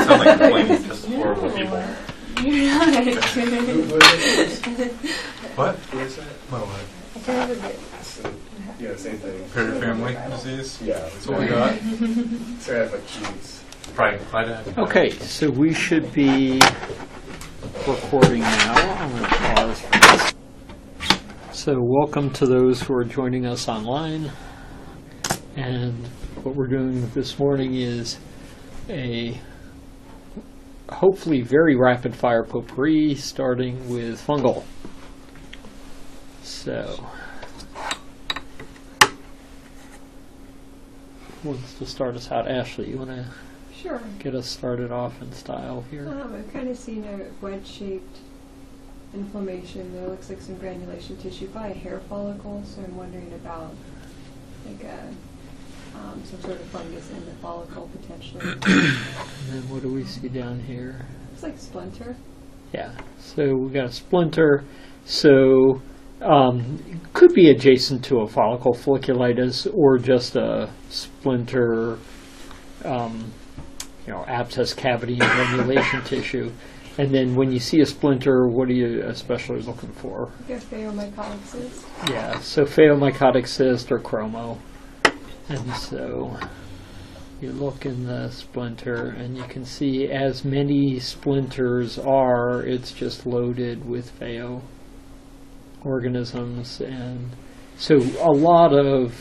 sound like complaints, just horrible people. You're not. What? What is that? I can't even get. Yeah, same thing. Family disease? Yeah. That's what we got? So I have like keys. Probably Clyde. Okay, so we should be recording now. I'm going to pause for this. So welcome to those who are joining us online. And what we're doing this morning is a hopefully very rapid fire potpourri starting with fungal. So who wants to start us out? Ashley, you want to Sure. get us started off in style here? I've kind of seen a wedge-shaped inflammation. There looks like some granulation tissue by a hair follicle, so I'm wondering about like some sort of fungus in the follicle potentially. And then what do we see down here? It's like splinter. Yeah, so we got a splinter. So it could be adjacent to a follicle folliculitis or just a splinter, abscess cavity and granulation tissue. And then when you see a splinter, what are you especially looking for? Like a phaeomycotic cyst. Yeah, so phaeomycotic cyst or chromo. And so you look in the splinter and you can see as many splinters are, it's just loaded with pheo organisms. And so a lot of,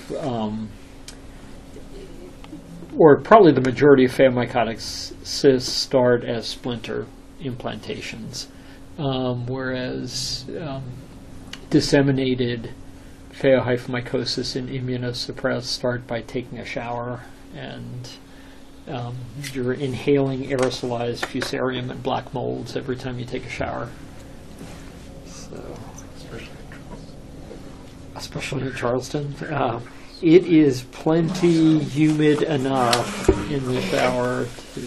or probably the majority of phaeomycotic cysts start as splinter implantations, whereas disseminated phaeohyphomycosis and immunosuppressed start by taking a shower and you're inhaling aerosolized fusarium and black molds every time you take a shower. So, especially in Charleston. It is plenty humid enough in the shower to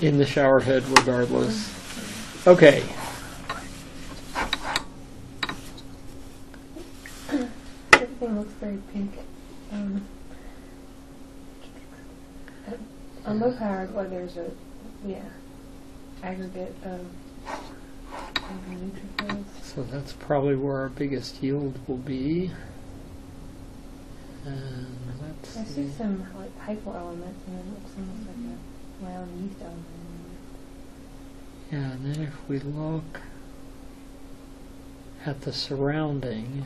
in the shower head regardless. Okay. Everything looks very pink. On low powered, there's a aggregate of neutrophils. So that's probably where our biggest yield will be. And let's I see some hypoelements, and it looks almost like a wild yeast element. Yeah, and then if we look at the surrounding,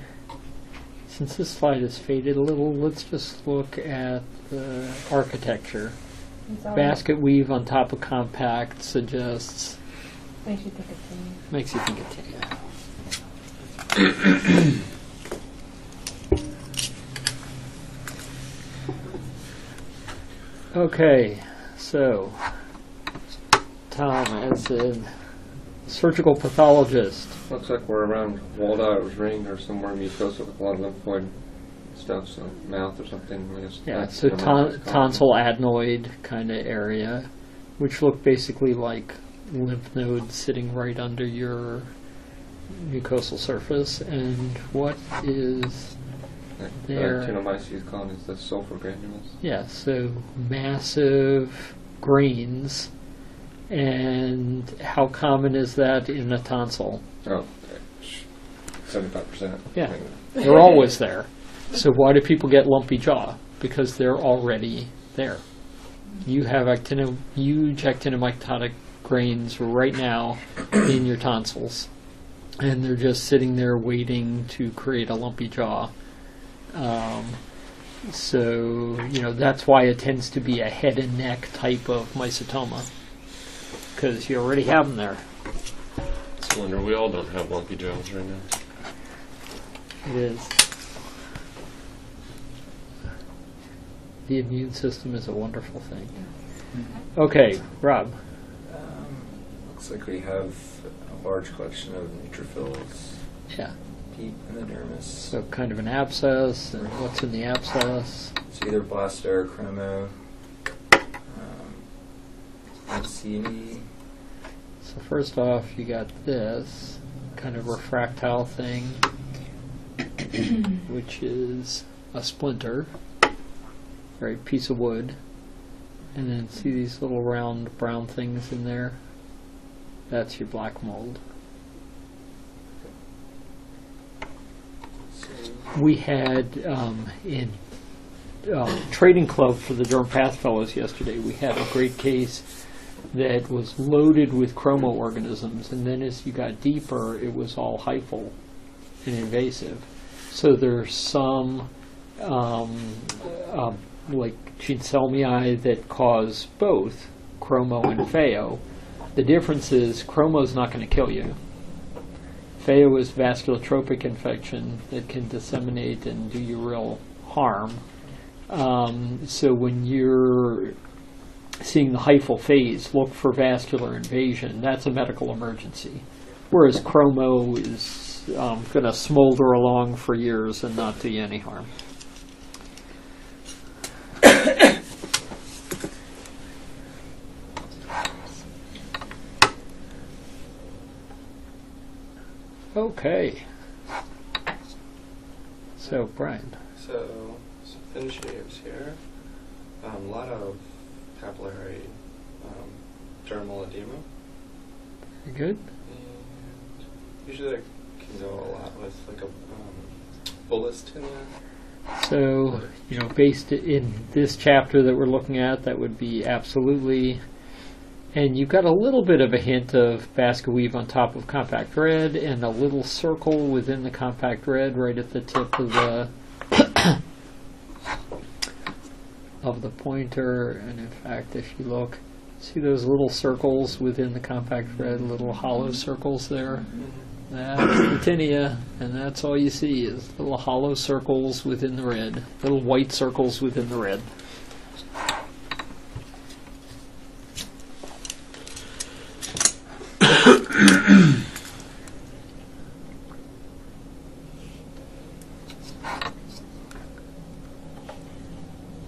since this slide is faded a little, let's just look at the architecture. Basket weave on top of compact suggests. Makes you think of tin. Makes you think of tin. Okay, so Tom, as a surgical pathologist. Looks like we're around Waldau's ring or somewhere mucosa with a lot of lymphoid stuff, so mouth or something. I guess. Yeah, so tonsil adenoid kind of area, which look basically like lymph nodes sitting right under your mucosal surface. And what is there? Actinomyces colony is the sulfur granules. Yeah, so massive grains. And how common is that in a tonsil? Oh, 75%. Yeah, they're always there. So why do people get lumpy jaw? Because they're already there. You have huge actinomycotic grains right now in your tonsils, and they're just sitting there waiting to create a lumpy jaw. So, that's why it tends to be a head and neck type of mycetoma, because you already have them there. I wonder, we all don't have lumpy jaws right now. It is. The immune system is a wonderful thing. Okay, Rob. Looks like we have a large collection of neutrophils Yeah. deep in the dermis. So kind of an abscess, and what's in the abscess? It's either blasto or chromo. Let's see any. So first off, you got this kind of refractile thing, which is a splinter. right, piece of wood, and then see these little round brown things in there? That's your black mold. We had in trading club for the Dermapath Fellows yesterday, we had a great case that was loaded with chromo-organisms, and then as you got deeper, it was all hyphal and invasive. So there's some like Chinsellmii that cause both chromo and pheo. The difference is chromo's not going to kill you. Pheo is vasculotropic infection that can disseminate and do you real harm. So when you're seeing the hyphal phase, look for vascular invasion. That's a medical emergency. Whereas chromo is going to smolder along for years and not do you any harm. Okay. So, Brian. So thin shaves here. A lot of papillary dermal edema. Very good. And usually I can go a lot with like a bullous tinea. So, you know, based in this chapter that we're looking at, that would be absolutely. And you've got a little bit of a hint of basket weave on top of compact red and a little circle within the compact red right at the tip of the of the pointer. And in fact, if you look, see those little circles within the compact red, little hollow circles there? That's the tinea, and that's all you see is little hollow circles within the red, little white circles within the red.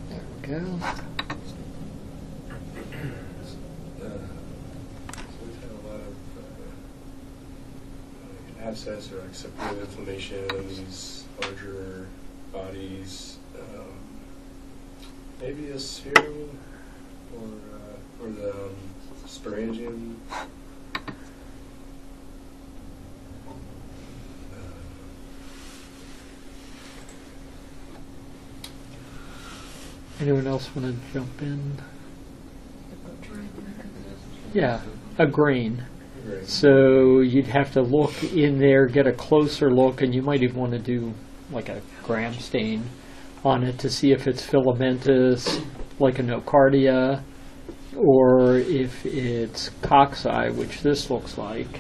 There we go. So we've had a lot of abscess or like subfield inflammations, larger bodies, maybe a serum or the sporangium. Anyone else want to jump in? Yeah, a grain. So you'd have to look in there, get a closer look, and you might even want to do like a gram stain on it to see if it's filamentous, like a nocardia, or if it's cocci, which this looks like,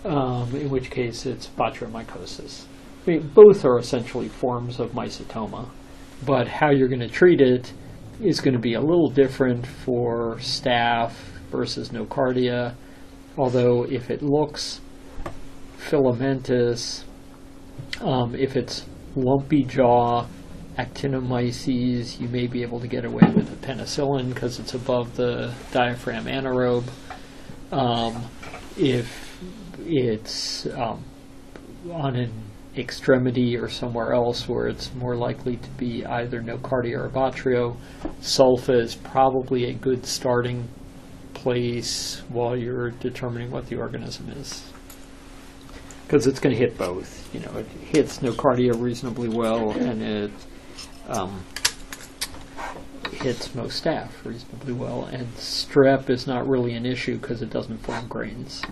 in which case it's botuliomycosis. I mean, both are essentially forms of mycetoma, but how you're going to treat it is going to be a little different for staph versus nocardia. Although if it looks filamentous, if it's lumpy jaw, actinomyces, you may be able to get away with the penicillin because it's above the diaphragm anaerobe. If it's on an extremity or somewhere else where it's more likely to be either nocardia or botrytis, sulfa is probably a good starting place while you're determining what the organism is, because it's going to hit both. You know, it hits nocardia reasonably well, and it hits most staph reasonably well, and strep is not really an issue because it doesn't form grains,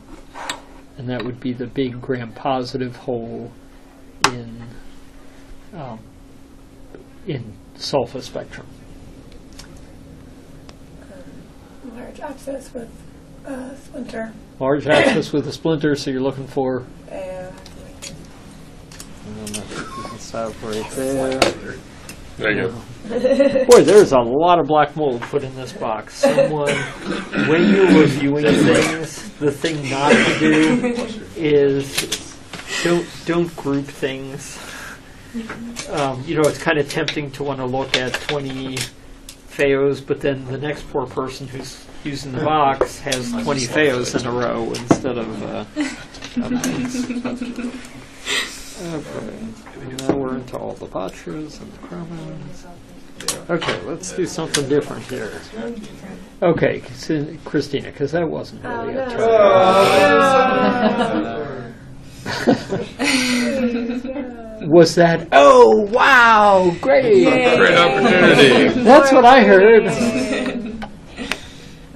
and that would be the big gram-positive hole in sulfa spectrum. Large abscess with a splinter. Large abscess with a splinter, so you're looking for. And You can stop right there. There you go. Boy, there's a lot of black mold put in this box. Someone, when you're reviewing things, the thing not to do is don't group things. You know, it's kind of tempting to want to look at 20 pheos, but then the next poor person who's using the box has 20 pheos in a row instead of okay. Now we're into all the botrytis and the chromos. Okay, let's do something different here. Okay, Christina, because that wasn't really a turn. Was that? Oh, wow, great! Great opportunity. That's what I heard. I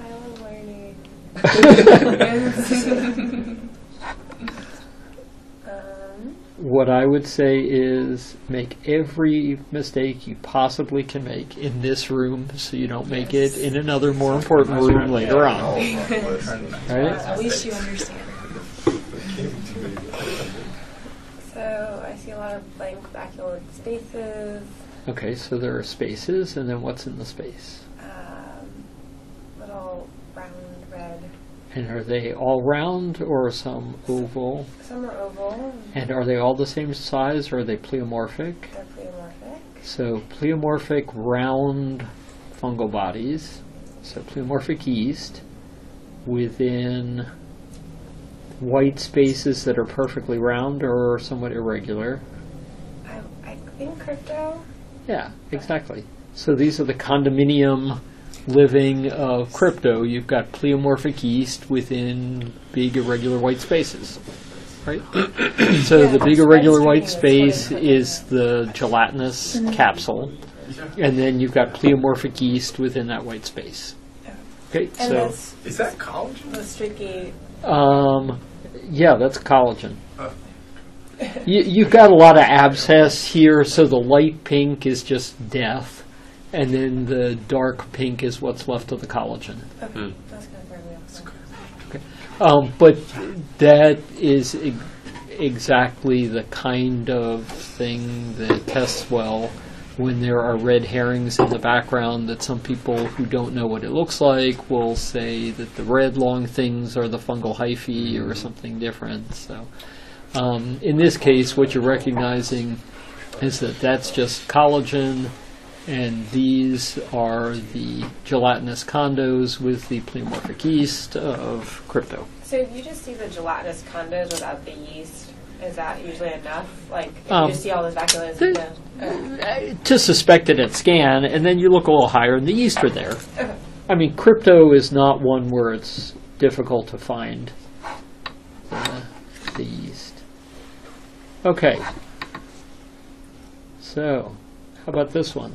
love learning. What I would say is make every mistake you possibly can make in this room so you don't make it in another more important room later on. Right? At least you understand. So I see a lot of blank vacuolar spaces. Okay, so there are spaces, and then what's in the space? Little round red. And are they all round or some oval? Some are oval. And are they all the same size or are they pleomorphic? They're pleomorphic. So pleomorphic round fungal bodies, so pleomorphic yeast within white spaces that are perfectly round or somewhat irregular. I think crypto. Yeah, exactly. So these are the condominium living of crypto. You've got pleomorphic yeast within big irregular white spaces, right? So the big irregular white space is the gelatinous capsule, and then you've got pleomorphic yeast within that white space. Okay, And so Is that collagen? the streaky. yeah, that's collagen. You've got a lot of abscess here, so the light pink is just death. And then the dark pink is what's left of the collagen. Okay, that's going to throw me off. Okay. But that is exactly the kind of thing that tests well when there are red herrings in the background that some people who don't know what it looks like will say that the red long things are the fungal hyphae or something different. So in this case, what you're recognizing is that that's just collagen, and these are the gelatinous condos with the pleomorphic yeast of crypto. So if you just see the gelatinous condos without the yeast, is that usually enough? Like, if you just see all those vacuolas, you know? To suspect it at scan, and then you look a little higher and the yeast are there. Okay. I mean, crypto is not one where it's difficult to find the yeast. Okay. So, how about this one?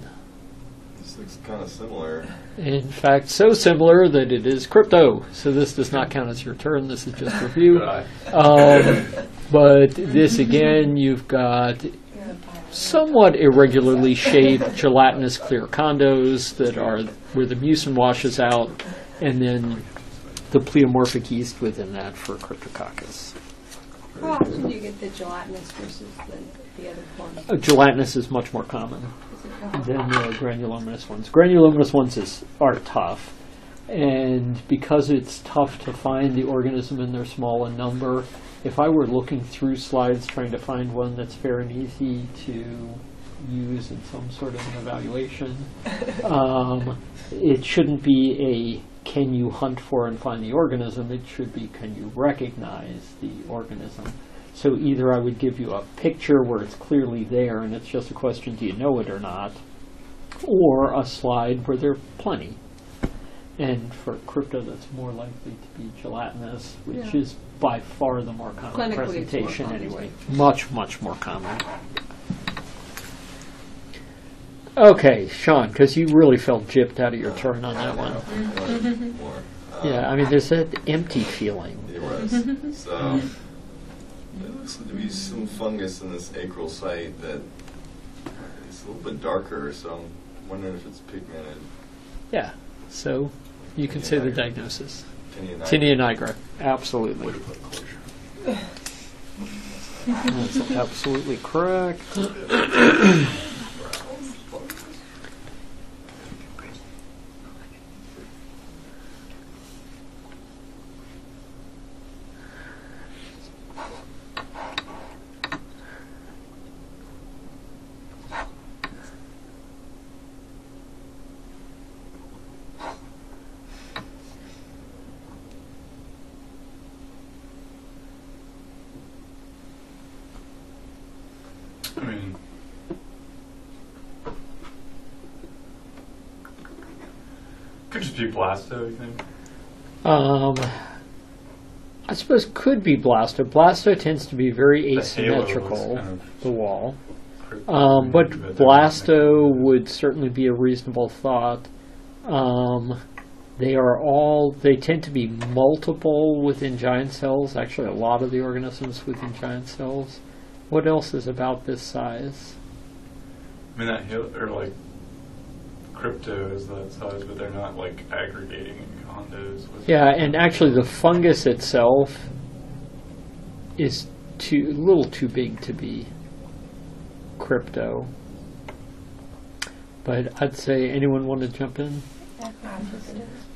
This looks kind of similar. In fact, so similar that it is crypto. So this does not count as your turn. This is just review. But this, again, you've got somewhat irregularly shaped gelatinous clear condos that are where the mucin washes out, and then the pleomorphic yeast within that for Cryptococcus. How often do you get the gelatinous versus the other form? Gelatinous is much more common than the granulomatous ones. Granulomatous ones are tough, and because it's tough to find the organism and they're small in number, if I were looking through slides trying to find one that's fair and easy to use in some sort of an evaluation, it shouldn't be a can you hunt for and find the organism, it should be can you recognize the organism. So either I would give you a picture where it's clearly there and it's just a question, do you know it or not, or a slide where there are plenty. And for crypto, that's more likely to be gelatinous, which is by far the more common presentation anyway. Much, much more common. Okay, Sean, because you really felt gypped out of your turn on that one. Yeah, I mean, there's that empty feeling. It was. So, it looks to be some fungus in this acral site that it's a little bit darker, so I'm wondering if it's pigmented. Yeah, so you can say the diagnosis. Tinea Tinea nigra, absolutely. That's absolutely correct. I mean, Could just be blasto, you think? I suppose could be blasto. Blasto tends to be very The halo was asymmetrical, kind of the wall. cryptic, But they're blasto would certainly be a reasonable thought. They tend to be multiple within giant cells, actually a lot of the organisms within giant cells. What else is about this size? I mean, that halo, or like, crypto is that size, but they're not like aggregating in condos. Yeah, and actually the fungus itself is a little too big to be crypto. But I'd say, anyone want to jump in?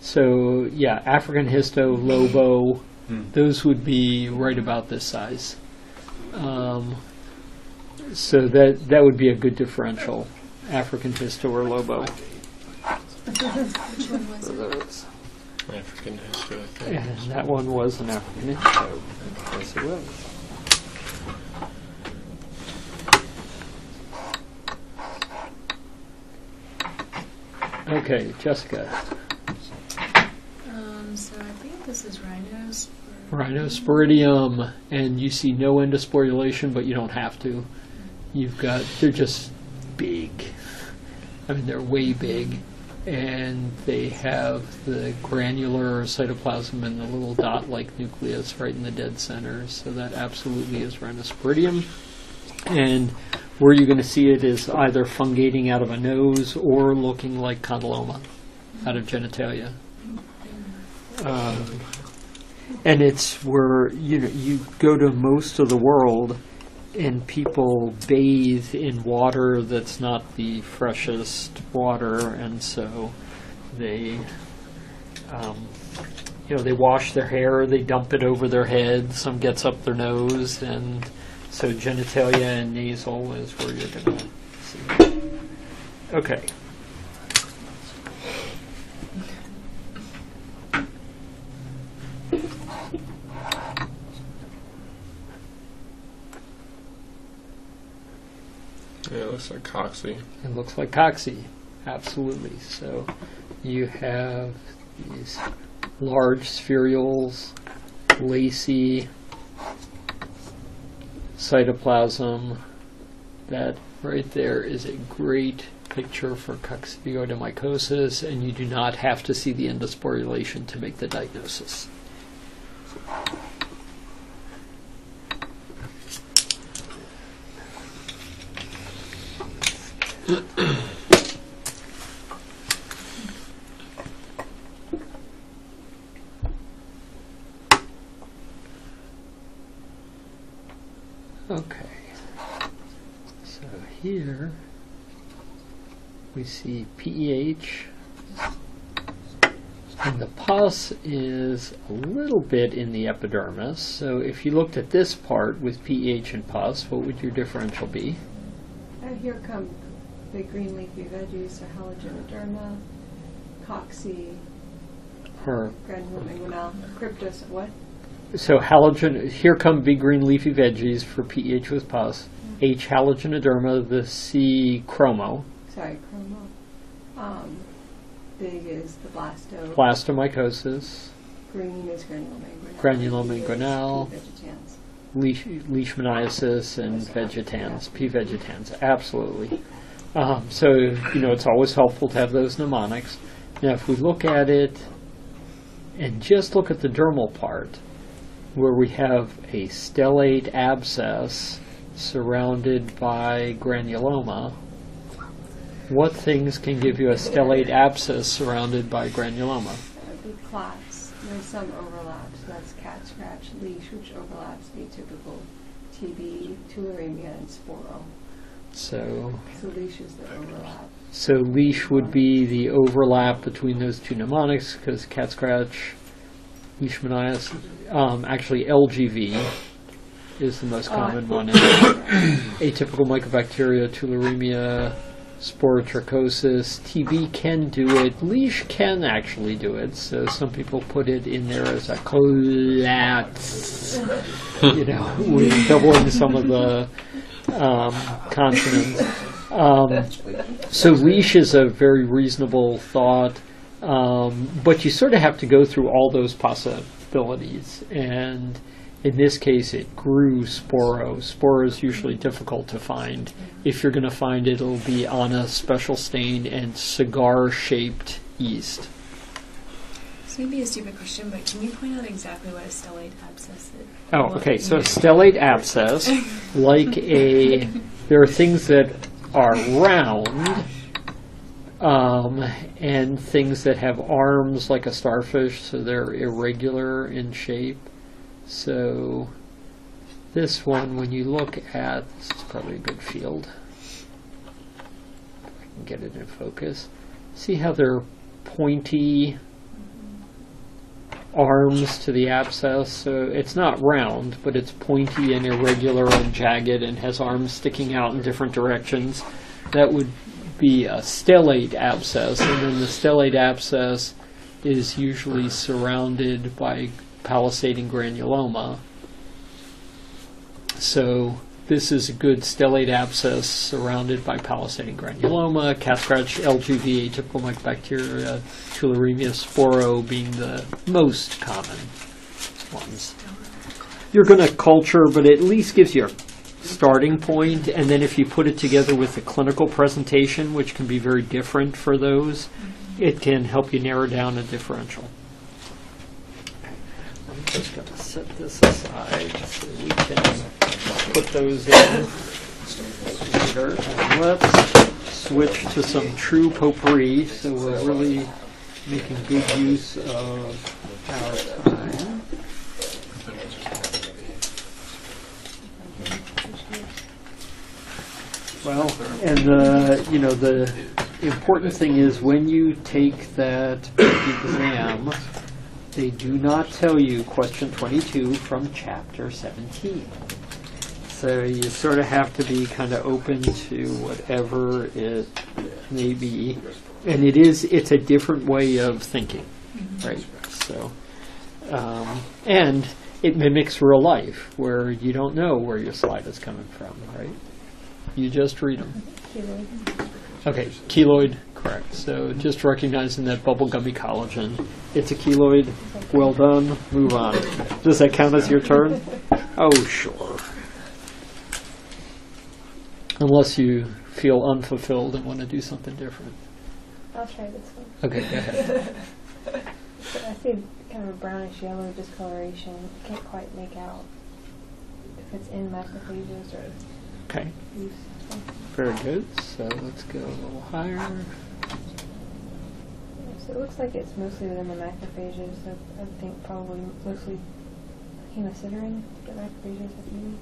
So, yeah, African histo, lobo, those would be right about this size. So that would be a good differential, African histo or lobo. For those. African history, I think. And that one was an African histo. Yes, it was. Okay, Jessica. So I think this is rhinos. Rhinosporidium, and you see no endosporulation, but you don't have to. They're just big. I mean, they're way big, and they have the granular cytoplasm and the little dot-like nucleus right in the dead center, so that absolutely is Rhinosporidium. And where you're going to see it is either fungating out of a nose or looking like condyloma out of genitalia. And it's where you go to most of the world and people bathe in water that's not the freshest water, and so they they wash their hair, they dump it over their head, some gets up their nose, and so genitalia and nasal is where you're going to see it. Okay. Yeah, it looks like Coxie. It looks like Coxie, absolutely. So you have these large spherules, lacy cytoplasm. That right there is a great picture for coccidioidomycosis, and you do not have to see the endosporulation to make the diagnosis. Okay, so here we see PEH, and the pus is a little bit in the epidermis. So if you looked at this part with PEH and pus, what would your differential be? Here come the green leafy veggies, so halogenoderma, coxy, granulum inguinal, cryptos, what? So here come big green leafy veggies for PEH with pus. H halogenoderma, the C chromo. Sorry, chromo. Big is the Blastomycosis. Green is granulum inguinal. Granulum inguinal. P. vegetans. Leishmaniasis and vegetans, P. vegetans, absolutely. So, it's always helpful to have those mnemonics. Now, if we look at it and just look at the dermal part, where we have a stellate abscess surrounded by granuloma, what things can give you a stellate abscess surrounded by granuloma? Big clots. There's some overlap. So that's cat scratch, leash, which overlaps atypical TB, tularemia, and sporo. So leash is the overlap. So leash would be the overlap between those two mnemonics, because cat scratch, leishmaniasis, actually LGV is the most common one. Atypical mycobacteria, tularemia, sporotrichosis. TB can do it. Leash can actually do it. So some people put it in there as a collapse. We're doubling some of the consonants. So leash is a very reasonable thought. But you sort of have to go through all those possibilities. And in this case, it grew sporo. Sporo is usually difficult to find. If you're going to find it, it'll be on a special stain and cigar-shaped yeast. This may be a stupid question, but can you point out exactly what a stellate abscess is? Oh, okay. So stellate abscess, there are things that are round and things that have arms like a starfish, so they're irregular in shape. So this one, when you look at, this is probably a good field. If I can get it in focus. See how they're pointy arms to the abscess? So it's not round, but it's pointy and irregular and jagged and has arms sticking out in different directions. That would be a stellate abscess, and then the stellate abscess is usually surrounded by palisading granuloma. So this is a good stellate abscess surrounded by palisading granuloma, cat scratch, LGV, atypical mycobacteria, tularemia, sporo being the most common ones. You're going to culture, but it at least gives you a starting point, and then if you put it together with the clinical presentation, which can be very different for those, it can help you narrow down a differential. I'm just going to set this aside so we can put those in later. And let's switch to some true potpourri, so we're really making good use of our time. Well, and the important thing is when you take that exam, they do not tell you question 22 from chapter 17. So you sort of have to be kind of open to whatever it may be. And it's a different way of thinking, right? So, and it mimics real life, where you don't know where your slide is coming from, right? You just read them. Keloid. Okay, keloid, correct. So just recognizing that bubblegummy collagen. It's a keloid. Well done. Move on. Does that count as your turn? Oh, sure. Unless you feel unfulfilled and want to do something different. I'll try this one. Okay, go ahead. I see kind of a brownish yellow discoloration. I can't quite make out if it's in macrophages or Okay. loose. Very good. So let's go a little higher. So it looks like it's mostly within the macrophages. So I think probably mostly hemosiderin that macrophages have eaten.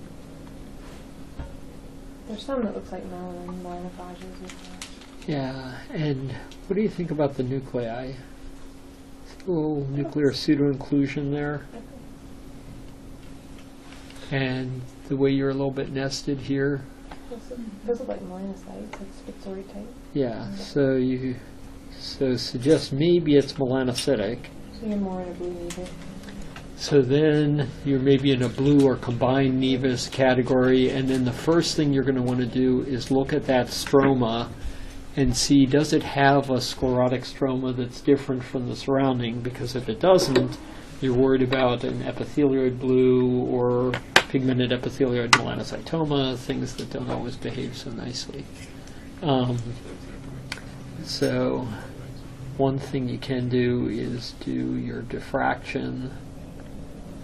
There's some that looks like melanophages as well. Yeah, and what do you think about the nuclei? A little nuclear pseudo-inclusion there. And the way you're a little bit nested here. Those look like melanocytes, like schizoid type. Yeah, so suggest maybe it's melanocytic. So you're more in a blue nevus. So then you're maybe in a blue or combined nevus category, and then the first thing you're going to want to do is look at that stroma and see, does it have a sclerotic stroma that's different from the surrounding? Because if it doesn't, you're worried about an epithelioid blue or pigmented epithelioid melanocytoma, things that don't always behave so nicely. So one thing you can do is do your diffraction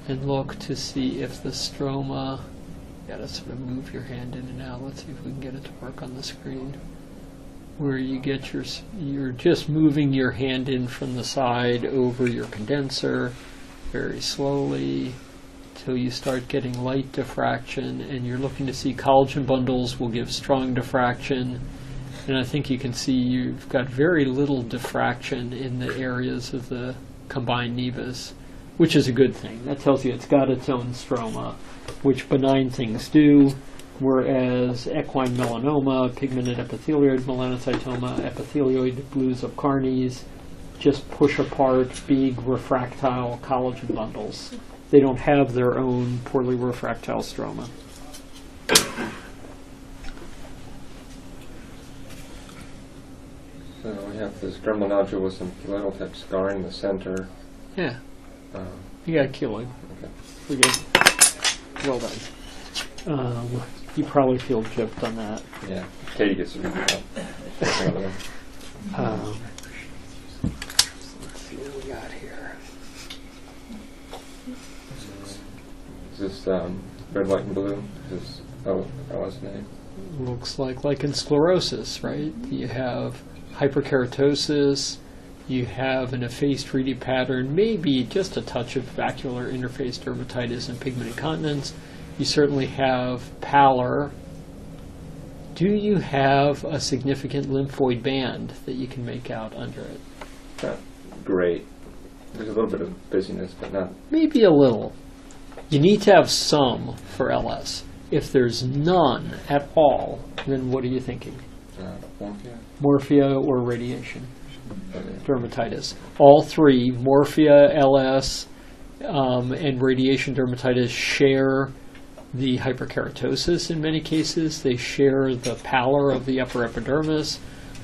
and look to see if the stroma, you gotta sort of move your hand in and out. Let's see if we can get it to work on the screen. Where you get you're just moving your hand in from the side over your condenser very slowly till you start getting light diffraction, and you're looking to see collagen bundles will give strong diffraction. And I think you can see you've got very little diffraction in the areas of the combined nevus, which is a good thing. That tells you it's got its own stroma, which benign things do, whereas equine melanoma, pigmented epithelioid melanocytoma, epithelioid blues of Carnes just push apart big refractile collagen bundles. They don't have their own poorly refractile stroma. So we have this dermal nodule with some keloidal type scarring in the center. Yeah. You got keloid. Okay. We're good. Well done. You probably feel gypped on that. Yeah. Katie gets to read it out. Let's see what we got here. Is this red, white, and blue? Is this LSNA? Looks like lichen sclerosis, right? You have hyperkeratosis, you have an effaced reedy pattern, maybe just a touch of vacuolar interface dermatitis and pigment incontinence. You certainly have pallor. Do you have a significant lymphoid band that you can make out under it? Not great. There's a little bit of busyness, but not. Maybe a little. You need to have some for LS. If there's none at all, then what are you thinking? Morphia? Morphia or radiation dermatitis. All three, morphia, LS, and radiation dermatitis, share the hyperkeratosis in many cases. They share the pallor of the upper epidermis.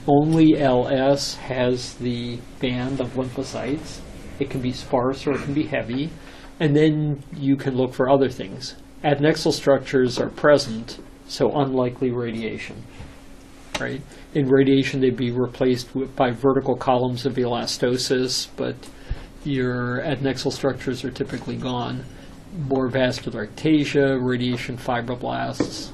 Only LS has the band of lymphocytes. It can be sparse or it can be heavy. And then you can look for other things. Adnexal structures are present, so unlikely radiation. Right? In radiation, they'd be replaced by vertical columns of elastosis, but your adnexal structures are typically gone. More vascular ectasia, radiation fibroblasts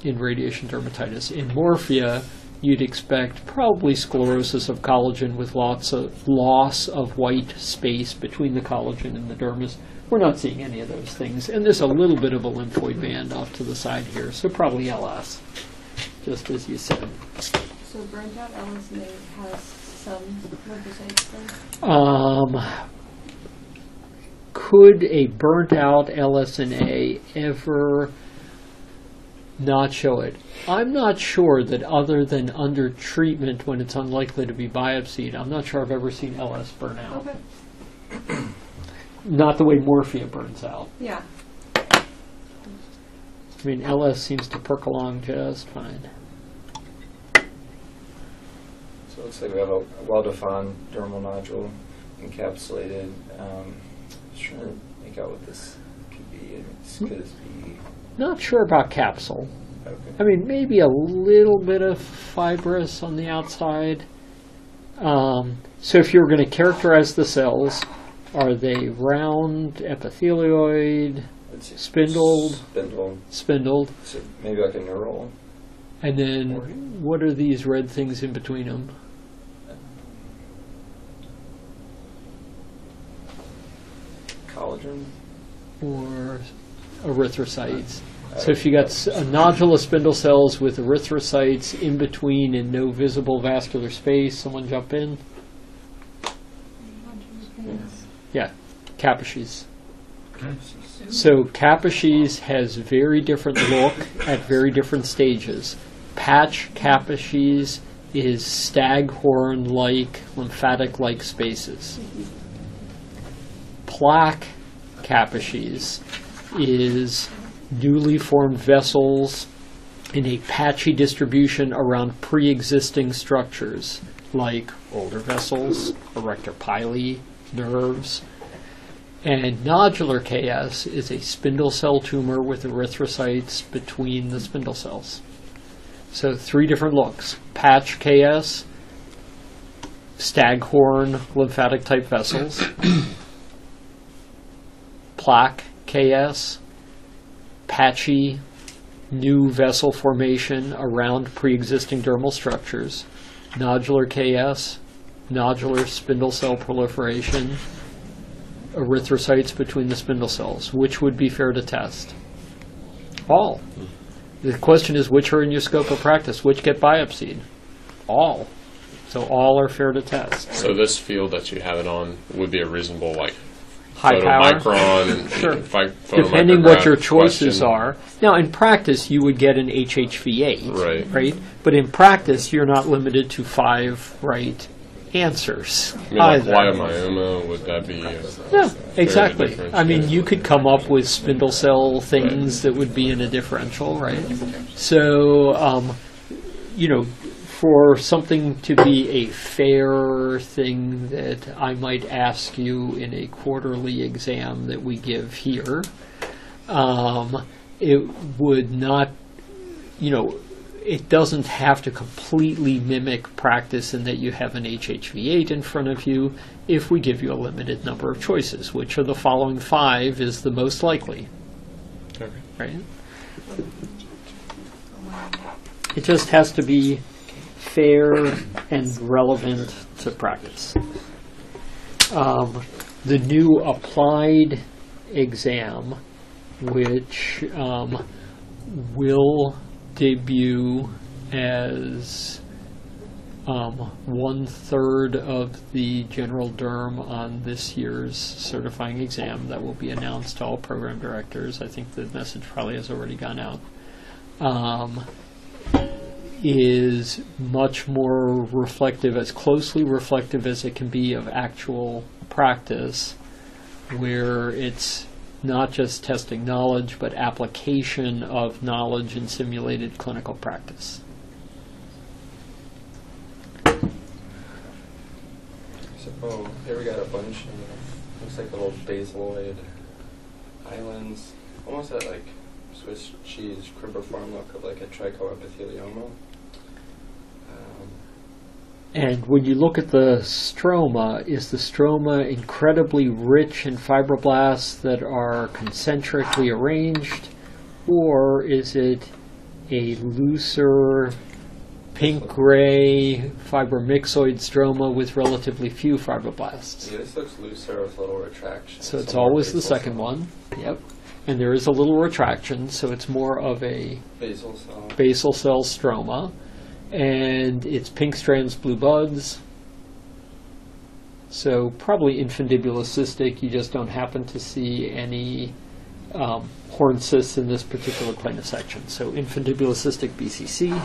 in radiation dermatitis. In morphia, you'd expect probably sclerosis of collagen with loss of white space between the collagen and the dermis. We're not seeing any of those things. And there's a little bit of a lymphoid band off to the side here, so probably LS, just as you said. So burnt out LSNA has some lymphocytes then? Could a burnt out LSNA ever not show it? I'm not sure that other than under treatment when it's unlikely to be biopsied, I'm not sure I've ever seen LS burn out. Okay. Not the way morphia burns out. Yeah. I mean, LS seems to perk along just fine. So it looks like we have a well-defined dermal nodule, encapsulated. Just trying to make out what this could be. Could this be? Not sure about capsule. Okay. I mean, maybe a little bit of fibrous on the outside. So if you were going to characterize the cells, are they round, epithelioid, spindled? Spindled. So maybe like a neural. And then what are these red things in between them? Collagen? Or erythrocytes. So if you got a nodule of spindle cells with erythrocytes in between and no visible vascular space, someone jump in? Yeah, Kaposi's. So Kaposi's has very different look at very different stages. Patch Kaposi's is staghorn-like, lymphatic-like spaces. Plaque Kaposi's is newly formed vessels in a patchy distribution around pre-existing structures, like older vessels, erector pili, nerves. And nodular KS is a spindle cell tumor with erythrocytes between the spindle cells. So 3 different looks. Patch KS, staghorn lymphatic type vessels, plaque KS, patchy new vessel formation around pre-existing dermal structures, nodular KS, nodular spindle cell proliferation, erythrocytes between the spindle cells. Which would be fair to test? All. The question is, which are in your scope of practice? Which get biopsied? All. So all are fair to test. So this field that you have it on would be a reasonable, like, High power? photomicron and Sure. photomicrograph Depending what your choices question. are. Now, in practice, you would get an HHV8, Right. But in practice, you're not limited to 5 right answers. I mean, like either. leiomyoma, would that be? Yeah, exactly. differential? I mean, you could come up with spindle cell things that would be in a differential, right? So, for something to be a fair thing that I might ask you in a quarterly exam that we give here, it would not, it doesn't have to completely mimic practice in that you have an HHV8 in front of you if we give you a limited number of choices. Which of the following 5 is the most likely? Okay. Right? It just has to be fair and relevant to practice. The new applied exam, which will debut as 1/3 of the general derm on this year's certifying exam. That will be announced to all program directors. I think the message probably has already gone out. Is much more reflective, as closely reflective as it can be of actual practice, where it's not just testing knowledge, but application of knowledge in simulated clinical practice. So here we got a bunch of, looks like little basaloid islands, almost that like Swiss cheese cribriform look of like a trichoepithelioma. And when you look at the stroma, is the stroma incredibly rich in fibroblasts that are concentrically arranged, or is it a looser pink-gray fibromyxoid stroma with relatively few fibroblasts? Yeah, this looks looser with little retraction. So it's always the second one. Yep. And there is a little retraction, so it's more of a basal cell stroma. And it's pink strands, blue buds. So probably infundibulocystic. You just don't happen to see any horn cysts in this particular plane of section. So infundibulocystic BCC.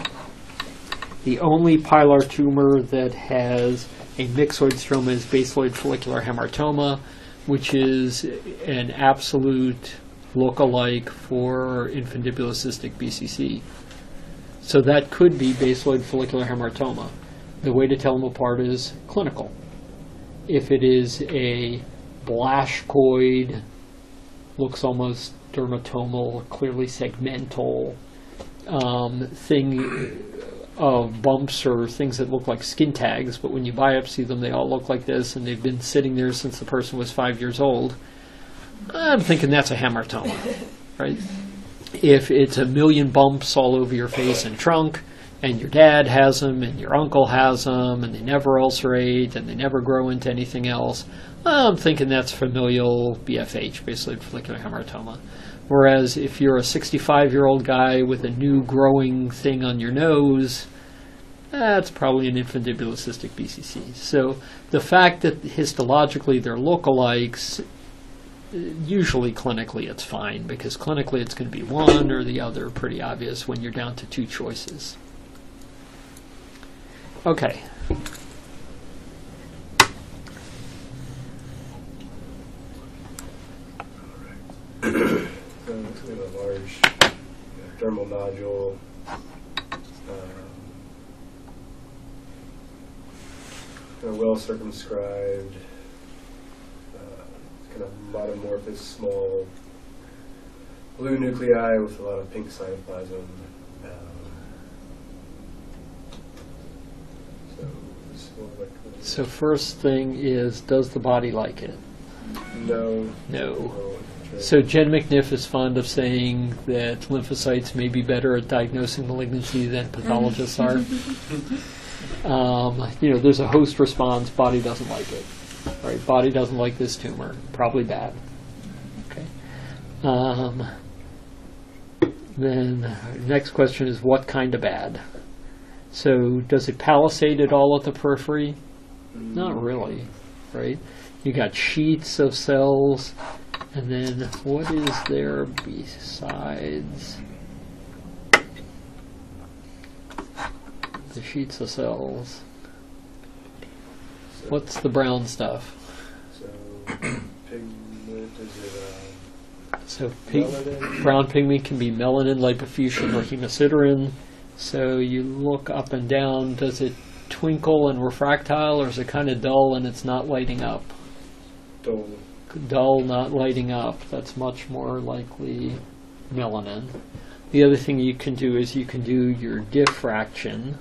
The only pilar tumor that has a myxoid stroma is basaloid follicular hamartoma, which is an absolute look-alike for infundibulocystic BCC. So that could be basaloid follicular hamartoma. The way to tell them apart is clinical. If it is a Blaschkoid, looks almost dermatomal, clearly segmental thing of bumps or things that look like skin tags, but when you biopsy them, they all look like this, and they've been sitting there since the person was 5 years old, I'm thinking that's a hamartoma, right? If it's a million bumps all over your face and trunk, and your dad has them, and your uncle has them, and they never ulcerate, and they never grow into anything else, I'm thinking that's familial BFH, basaloid follicular hamartoma. Whereas if you're a 65-year-old guy with a new growing thing on your nose, that's probably an infundibulocystic BCC. So the fact that histologically they're lookalikes, usually clinically it's fine, because clinically it's going to be one or the other, pretty obvious when you're down to 2 choices. Okay. So we have a large dermal nodule. Kind of well circumscribed. Kind of monomorphous, small blue nuclei with a lot of pink cytoplasm. So first thing is, does the body like it? No. No. So Jen McNiff is fond of saying that lymphocytes may be better at diagnosing malignancy than pathologists are. There's a host response, body doesn't like it. Right, body doesn't like this tumor, probably bad. Okay. Then next question is, what kind of bad? So does it palisade at all at the periphery? Not really, right? You got sheets of cells, and then what is there besides the sheets of cells? What's the brown stuff? So pigment, is it brown pigment can be melanin, lipofuscin, or hemosiderin. So you look up and down, does it twinkle and refractile, or is it kind of dull and it's not lighting up? Dull. Dull, not lighting up. That's much more likely melanin. The other thing you can do is you can do your diffraction,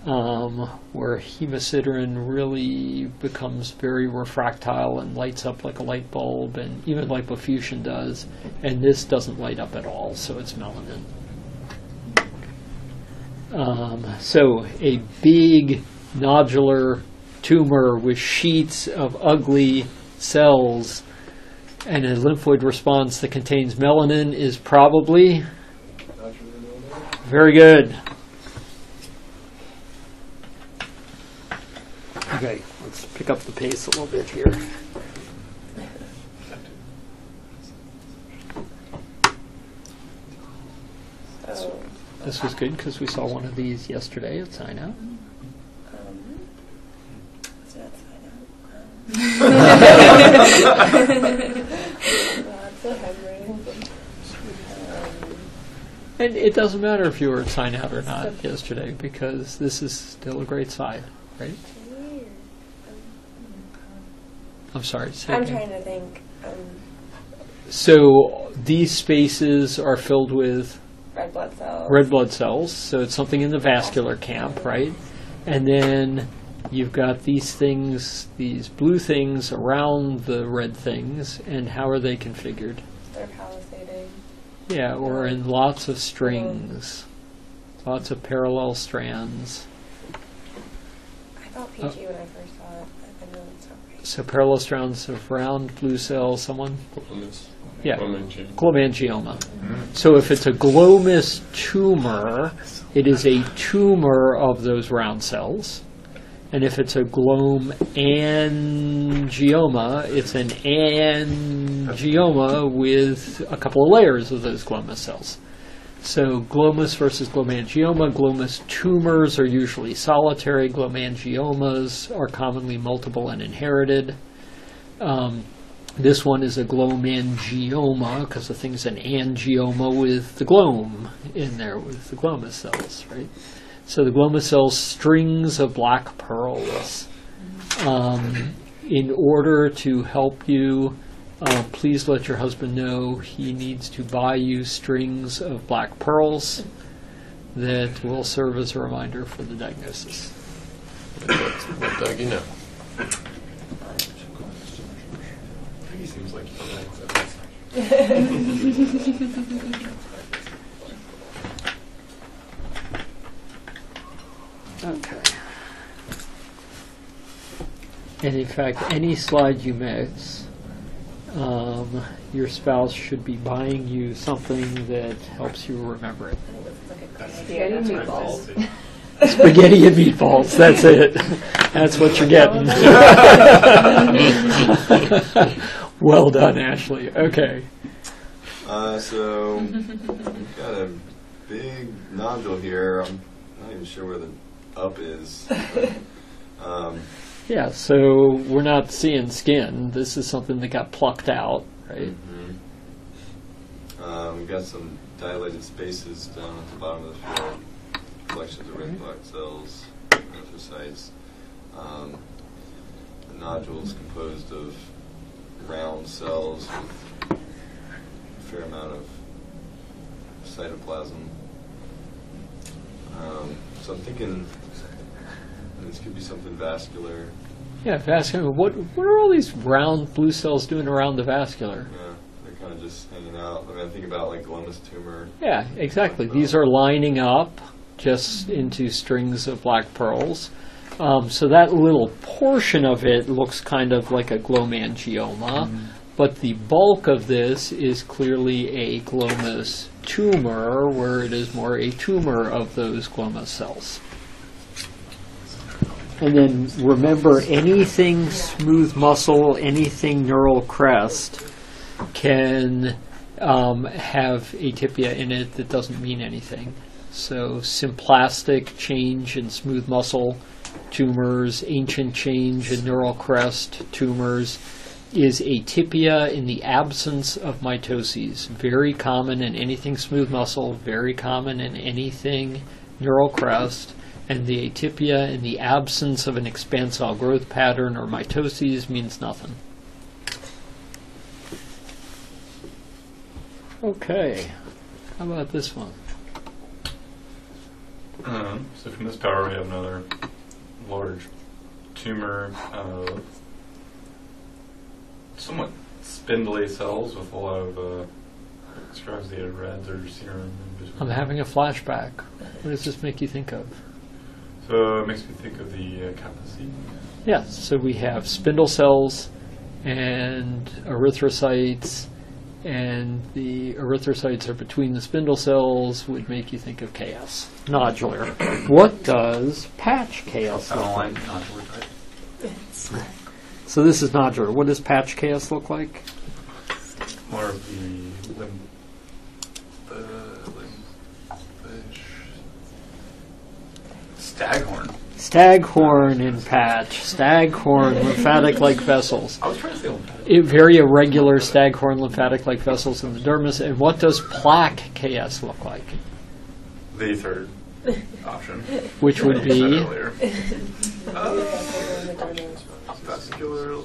where hemosiderin really becomes very refractile and lights up like a light bulb, and even lipofuscin does, and this doesn't light up at all, so it's melanin. So a big nodular tumor with sheets of ugly cells and a lymphoid response that contains melanin is probably very good. Okay, let's pick up the pace a little bit here. This was good because we saw one of these yesterday at Sign Out. What's that sign out? Lots of hemorrhoids. And it doesn't matter if you were at Sign Out or not yesterday, because this is still a great sign, right? Weird. I'm sorry. Say I'm again. trying to think. So these spaces are filled with Red blood cells. red blood cells, so it's something in the vascular camp, right? And then you've got these things, these blue things around the red things, and how are they configured? They're palisading. Yeah, or in lots of strings, lots of parallel strands. I thought PG when I first saw it. I know it's not right. So parallel strands of round blue cells, someone? Yeah, glomangioma. So if it's a glomus tumor, it is a tumor of those round cells. And if it's a glomangioma, it's an angioma with a couple of layers of those glomus cells. So glomus versus glomangioma. Glomus tumors are usually solitary. Glomangiomas are commonly multiple and inherited. This one is a glomangioma because the thing's an angioma with the glome in there, with the glomus cells, right? So the glomus cells, strings of black pearls. In order to help you, please let your husband know he needs to buy you strings of black pearls that will serve as a reminder for the diagnosis. Let Dougie know. He seems like he likes Okay. And in fact, any slide you mix, your spouse should be buying you something that helps you remember it. Spaghetti and meatballs. Spaghetti and meatballs, that's it. That's what you're getting. Well done, Ashley. Okay. So we've got a big nodule here. I'm not even sure where the up is. Yeah, so we're not seeing skin. This is something that got plucked out, right? Mm-hmm. We've got some dilated spaces down at the bottom of the field, collections of red blood cells, erythrocytes. The nodule is composed of round cells with a fair amount of cytoplasm. So I'm thinking this could be something vascular. Yeah, vascular. What are all these round blue cells doing around the vascular? Yeah, they're kind of just hanging out. I mean, I think about like glomus tumor. Yeah, exactly. These are lining up just into strings of black pearls. So that little portion of it looks kind of like a glomangioma, but the bulk of this is clearly a glomus tumor, where it is more a tumor of those glomus cells. And then remember, anything smooth muscle, anything neural crest can have atypia in it that doesn't mean anything. So symplastic change in smooth muscle tumors, ancient change in neural crest tumors, is atypia in the absence of mitoses. Very common in anything smooth muscle, very common in anything neural crest. And the atypia in the absence of an expansile growth pattern or mitoses means nothing. Okay, how about this one? So from this tower we have another large tumor, somewhat spindly cells with a lot of extravasated reds or serum. I'm having a flashback. What does this make you think of? So it makes me think of the Kaposi. Yes, so we have spindle cells and erythrocytes, and the erythrocytes are between the spindle cells, would make you think of KS. Nodular. What does patch KS look like? Nodular type. So this is nodular. What does patch KS look like? More of the staghorn. Staghorn in patch. Staghorn lymphatic-like vessels. I was trying to say lymphatic. Very irregular staghorn lymphatic-like vessels in the dermis. And what does plaque KS look like? The third option. Which would be? Earlier. Vascular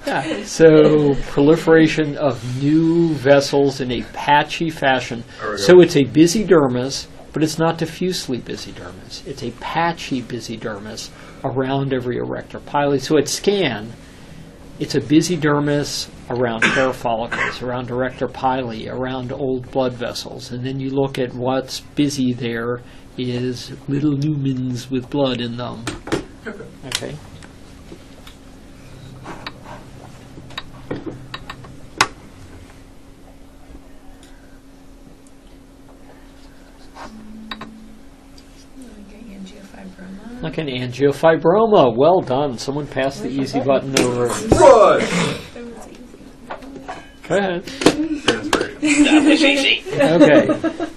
Yeah, so proliferation of new vessels in a patchy fashion. So it's a busy dermis, but it's not diffusely busy dermis. It's a patchy busy dermis around every erector pili. So at scan, it's a busy dermis around hair follicles, around erector pili, around old blood vessels. And then you look at what's busy there is little lumens with blood in them. Okay. Like an angiofibroma. Well done. Someone passed the easy button over. Go ahead. That was easy. Okay.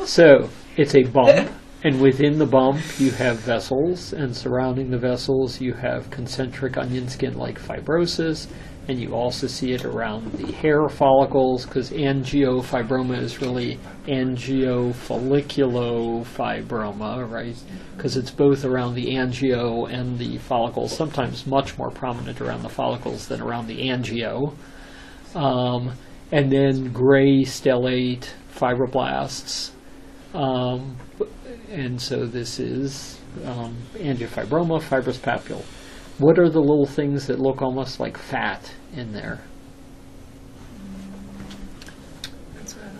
So it's a bump, and within the bump you have vessels, and surrounding the vessels you have concentric onion skin-like fibrosis, and you also see it around the hair follicles, because angiofibroma is really angiofolliculofibroma, right? Because it's both around the angio and the follicles, sometimes much more prominent around the follicles than around the angio. And then gray stellate fibroblasts. And so this is angiofibroma, fibrous papule. What are the little things that look almost like fat in there? That's what it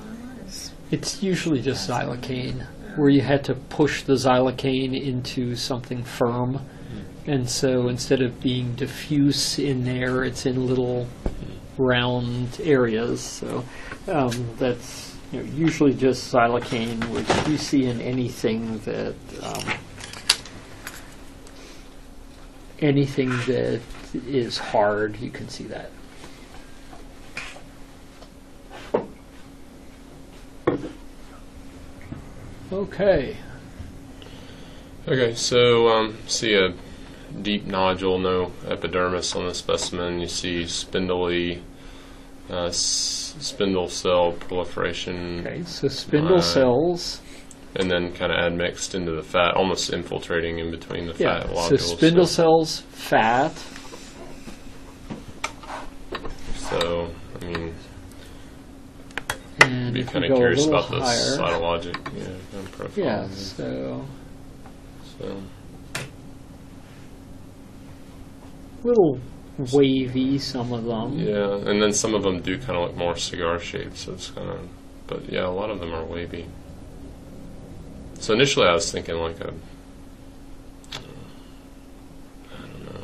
was. It's usually just xylocaine, where you had to push the xylocaine into something firm. And so instead of being diffuse in there, it's in little round areas. So that's usually just xylocaine, which you see in anything that is hard, you can see that. Okay. Okay, so see a deep nodule, no epidermis on the specimen. You see spindly spindle cell proliferation. Okay, so spindle cells. And then kind of admixed into the fat, almost infiltrating in between the fat lobules. So spindle cells, fat. So, I mean, and be kind of curious about the cytologic profile. Yeah, so little wavy, some of them. Yeah, and then some of them do kind of look more cigar shaped, so it's kind of, but yeah, a lot of them are wavy. So initially I was thinking like a, I don't know,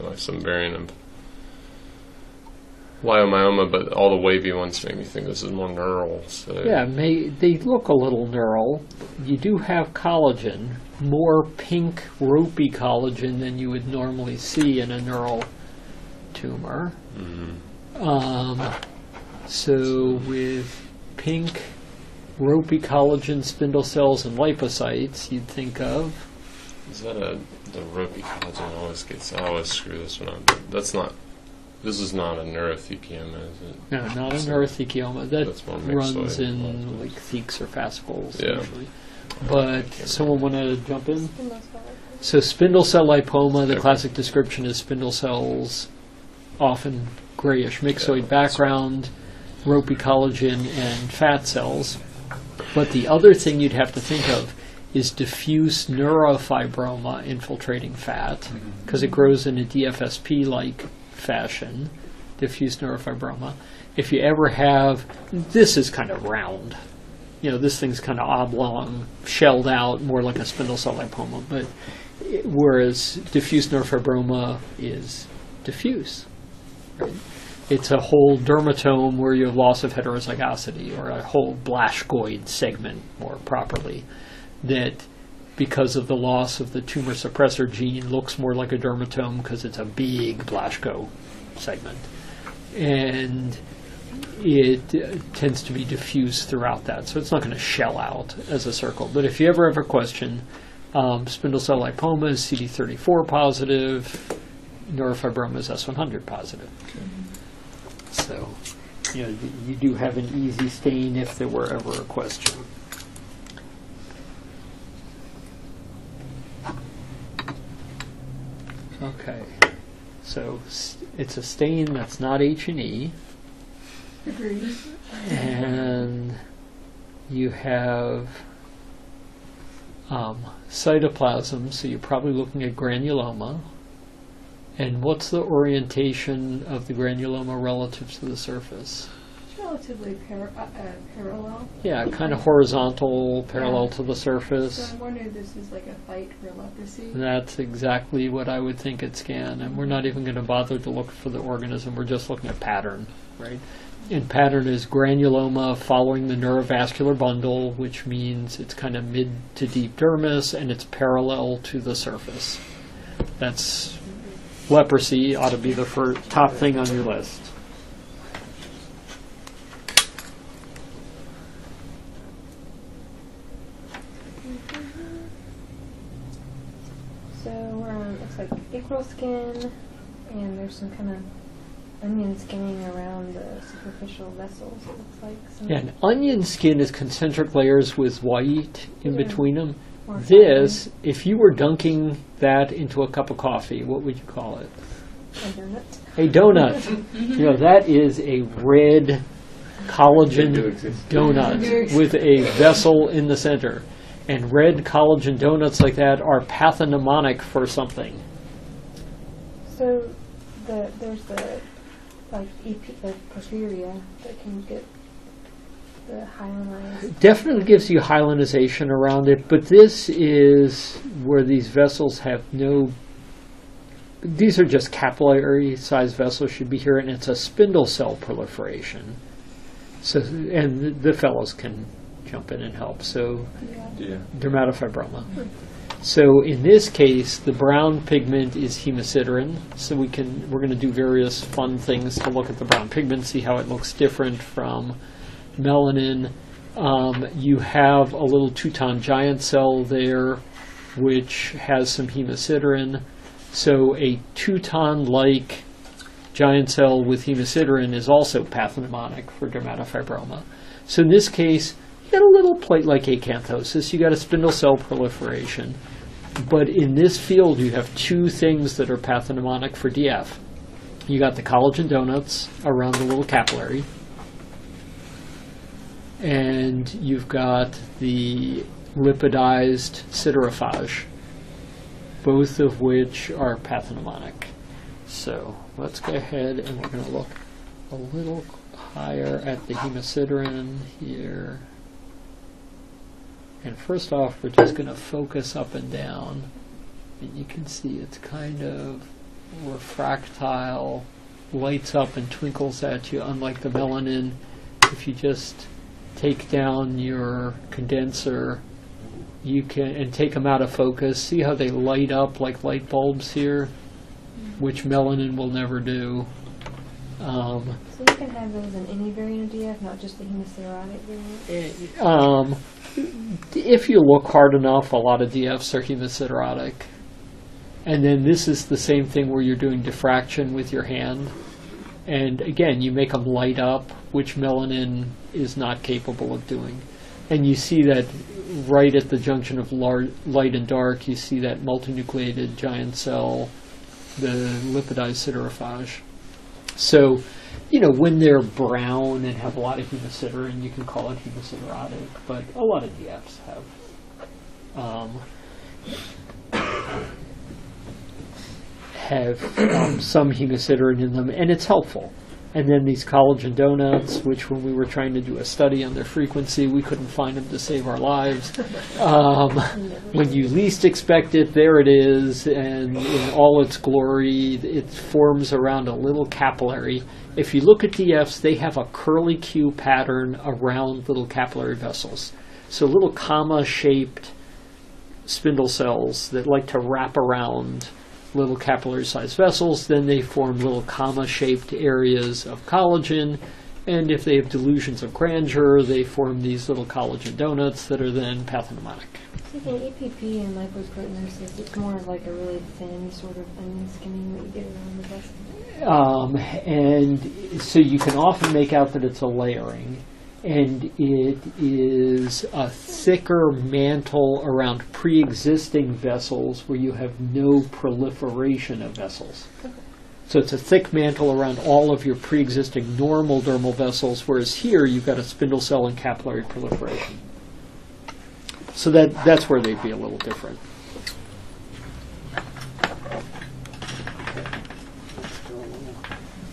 like some variant of leiomyoma, but all the wavy ones make me think this is more neural. So yeah, they look a little neural. You do have collagen, more pink ropey collagen than you would normally see in a neural tumor. Mm-hmm. So with pink ropey collagen spindle cells and lipocytes, you'd think of Is that the ropey collagen I always screw this one up. But this is not a neurothekioma, is it? No, not a neurothekioma. That's more runs myxoid. in like theques or fascicles Yeah. usually. But someone want to jump in? So spindle cell lipoma, the Okay. classic description is spindle cells, often grayish myxoid background, ropey collagen, and fat cells. But the other thing you'd have to think of is diffuse neurofibroma infiltrating fat, because it grows in a DFSP-like fashion, diffuse neurofibroma. If you ever have, this is kind of round. This thing's kind of oblong, shelled out, more like a spindle cell lipoma. But whereas diffuse neurofibroma is diffuse. Right? It's a whole dermatome where you have loss of heterozygosity, or a whole Blaschkoid segment, more properly, that because of the loss of the tumor suppressor gene looks more like a dermatome because it's a big Blaschko segment. And it tends to be diffuse throughout that, so it's not going to shell out as a circle. But if you ever have a question, spindle cell lipoma is CD34 positive, neurofibroma is S100 positive. So, you do have an easy stain if there were ever a question. Okay, so it's a stain that's not H&E. Agreed. And you have cytoplasm, so you're probably looking at granuloma. And what's the orientation of the granuloma relative to the surface? It's relatively parallel. Yeah, kind of horizontal, parallel Yeah. to the surface. So I'm wondering if this is like a fight for leprosy. That's exactly what I would think it's scan. And we're not even going to bother to look for the organism. We're just looking at pattern, right? And pattern is granuloma following the neurovascular bundle, which means it's kind of mid to deep dermis and it's parallel to the surface. That's leprosy, ought to be the top thing on your list. So it's like acral skin, and there's some kind of onion skinning around the superficial vessels, it looks like. Yeah, and onion skin is concentric layers with white in Yeah. between them. Or This, if you were dunking that into a cup of coffee, what would you call it? a donut. A donut. That is a red collagen They do exist. donut with a vessel in the center. And red collagen donuts like that are pathognomonic for something. So there's the porphyria that can get the hyalinized. Definitely gives you hyalinization around it, but this is where these vessels have no. These are just capillary-sized vessels, should be here, and it's a spindle cell proliferation. So, and the fellows can jump in and help. So, Yeah. dermatofibroma. So in this case, the brown pigment is hemosiderin. So we're going to do various fun things to look at the brown pigment, see how it looks different from melanin. You have a little Teuton giant cell there, which has some hemosiderin. So a Teuton-like giant cell with hemosiderin is also pathognomonic for dermatofibroma. So in this case, you got a little plate-like acanthosis. You got a spindle cell proliferation. But in this field, you have two things that are pathognomonic for DF. You got the collagen donuts around the little capillary, and you've got the lipidized siderophage, both of which are pathognomonic. So let's go ahead and we're going to look a little higher at the hemosiderin here. And first off, we're just going to focus up and down. And you can see it's kind of refractile, lights up and twinkles at you, unlike the melanin. If you just take down your condenser, you can, and take them out of focus, see how they light up like light bulbs here, which melanin will never do. So you can have those in any variant of DF, not just the hemosiderotic variant? if you look hard enough, a lot of DFs are hemosiderotic. And then this is the same thing where you're doing diffraction with your hand. And again, you make them light up, which melanin is not capable of doing. And you see that right at the junction of light and dark, you see that multinucleated giant cell, the lipidized siderophage. So, when they're brown and have a lot of hemosiderin, you can call it hemosiderotic, but a lot of DFs have some hemosiderin in them, and it's helpful. And then these collagen donuts, which when we were trying to do a study on their frequency, we couldn't find them to save our lives. When you least expect it, there it is, and in all its glory, it forms around a little capillary. If you look at DFs, they have a curly-Q pattern around little capillary vessels. So little comma-shaped spindle cells that like to wrap around little capillary-sized vessels, then they form little comma-shaped areas of collagen, and if they have delusions of grandeur, they form these little collagen donuts that are then pathognomonic. So the EPP and lipoproteinosis, it's more of like a really thin sort of onion skinning that you get around the vessel. And so you can often make out that it's a layering, and it is a thicker mantle around pre-existing vessels where you have no proliferation of vessels. Okay. So it's a thick mantle around all of your pre-existing normal dermal vessels, whereas here you've got a spindle cell and capillary proliferation. So that's where they'd be a little different.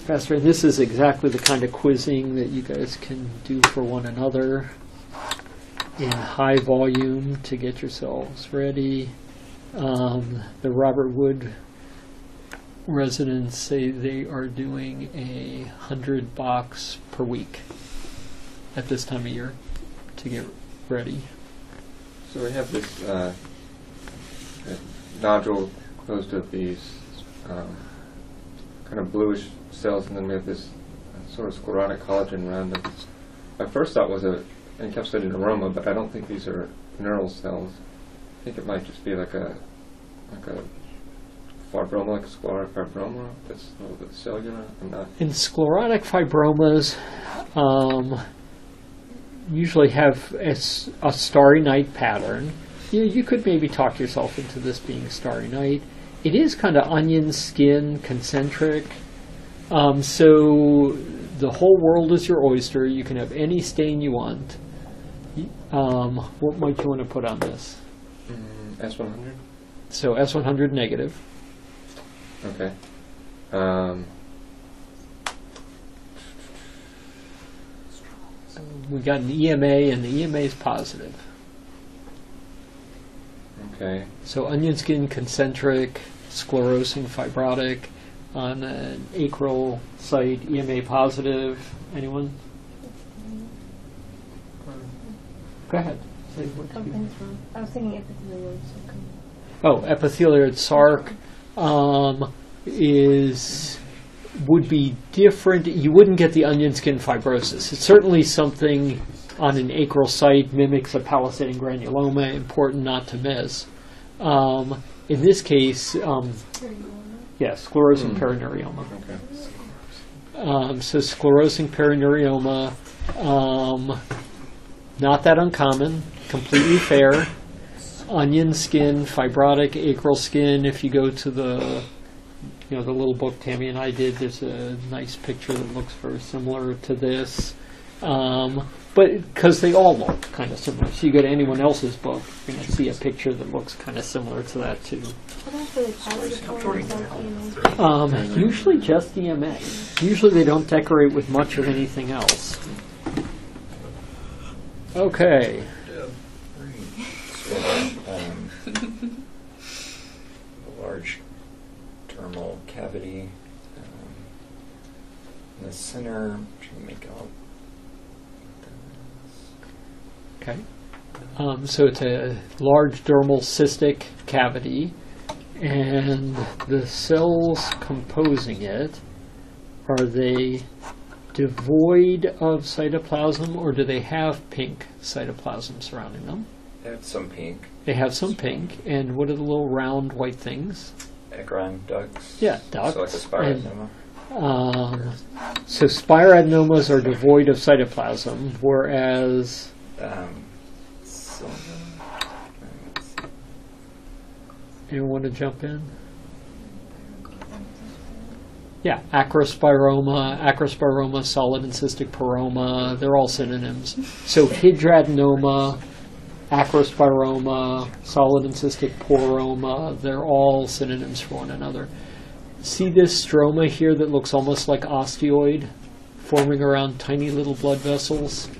Faster. This is exactly the kind of quizzing that you guys can do for one another in high volume to get yourselves ready. The Robert Wood residents say they are doing 100 box per week at this time of year to get ready. So we have this nodule closed to these kind of bluish cells, and then we have this sort of sclerotic collagen around them. My first thought was an encapsulated neuroma, but I don't think these are neural cells. I think it might just be like a fibroma, like a sclerotic fibroma that's a little bit cellular. I'm not. And sclerotic fibromas usually have a starry night pattern. You could maybe talk yourself into this being starry night. It is kind of onion skin concentric. So the whole world is your oyster. You can have any stain you want. What might you want to put on this? S100. So S100 negative. Okay. We got an EMA, and the EMA is positive. Okay. So onion skin concentric, sclerosing fibrotic on an acral site, EMA positive. Anyone? Go ahead. Say what you- Something's wrong. I was thinking epithelial. Oh, epithelioid sarc would be different. You wouldn't get the onion skin fibrosis. It's certainly something on an acral site, mimics a palisading granuloma, important not to miss. In this case, sclerosing perineurioma. Okay. So sclerosing perineurioma, not that uncommon, completely fair. Onion skin, fibrotic acral skin. If you go to the little book Tammy and I did, there's a nice picture that looks very similar to this. But because they all look kind of similar. So you go to anyone else's book, you're going to see a picture that looks kind of similar to that too. Usually just EMA. Usually they don't decorate with much of anything else. Okay. A large dermal cavity in the center, trying to make out. Okay. So it's a large dermal cystic cavity, and the cells composing it, are they devoid of cytoplasm, or do they have pink cytoplasm surrounding them? They have some pink. They have some pink, and what are the little round white things? Agron ducts. Yeah, ducts. So like a spiroadenoma. So spiroadenomas are devoid of cytoplasm, whereas So, anyone want to jump in? Yeah, acrospiroma, solid and cystic poroma, they're all synonyms. So hydradenoma, acrospiroma, solid and cystic poroma, they're all synonyms for one another. See this stroma here that looks almost like osteoid, forming around tiny little blood vessels?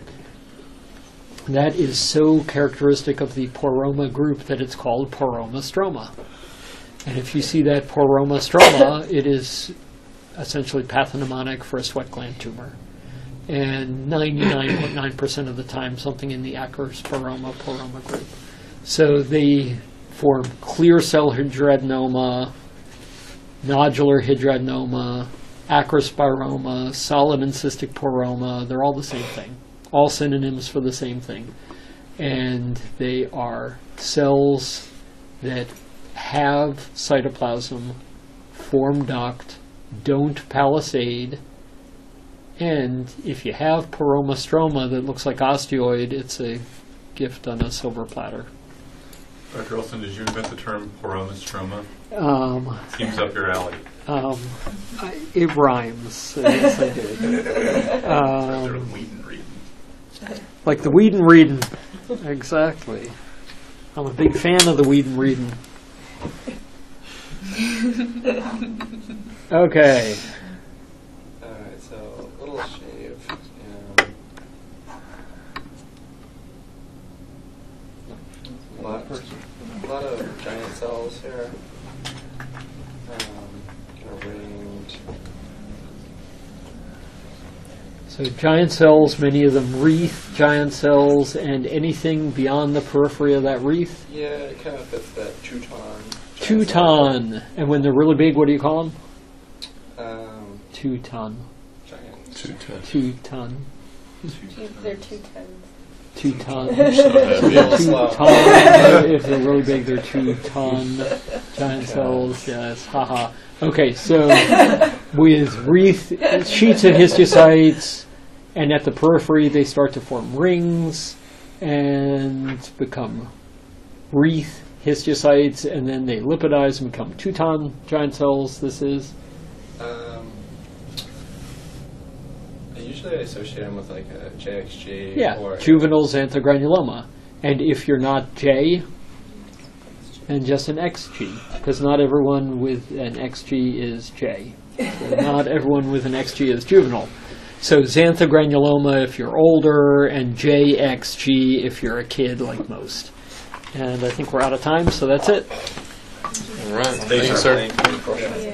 That is so characteristic of the poroma group that it's called poroma stroma. And if you see that poroma stroma, it is essentially pathognomonic for a sweat gland tumor. And 99.9% of the time, something in the acrospiroma-poroma group. So they form clear cell hydranoma, nodular hydranoma, acrospiroma, solid and cystic poroma. They're all the same thing. All synonyms for the same thing. And they are cells that have cytoplasm, form duct, don't palisade, and if you have poromostroma that looks like osteoid, it's a gift on a silver platter. Dr. Elston, did you invent the term poromostroma? Seems up your alley. It rhymes. Yes, I did. Like the Whedon Reading. Exactly. I'm a big fan of the Whedon Reading. Okay. Alright, so a little shave. A lot of giant cells here. Arranged. So giant cells, many of them wreath giant cells, and anything beyond the periphery of that wreath? Yeah, it kind of fits that Teuton. Teuton. And when they're really big, what do you call them? Teuton. Giant. Teuton. They're 2 tons. Teuton. Teuton. If they're really big, they're 2 ton giant cells. Yes, haha. Okay, so with wreath sheets of histiocytes, and at the periphery they start to form rings and become wreath histiocytes, and then they lipidize and become 2 ton giant cells. This is. Usually I associate them with like a JXG. Yeah, or juvenile xanthogranuloma. And if you're not J, then just an XG, because not everyone with an XG is J. So not everyone with an XG is juvenile. So xanthogranuloma if you're older, and JXG if you're a kid like most. And I think we're out of time, so that's it. All right. Thank you, sir. Thank you. Yeah.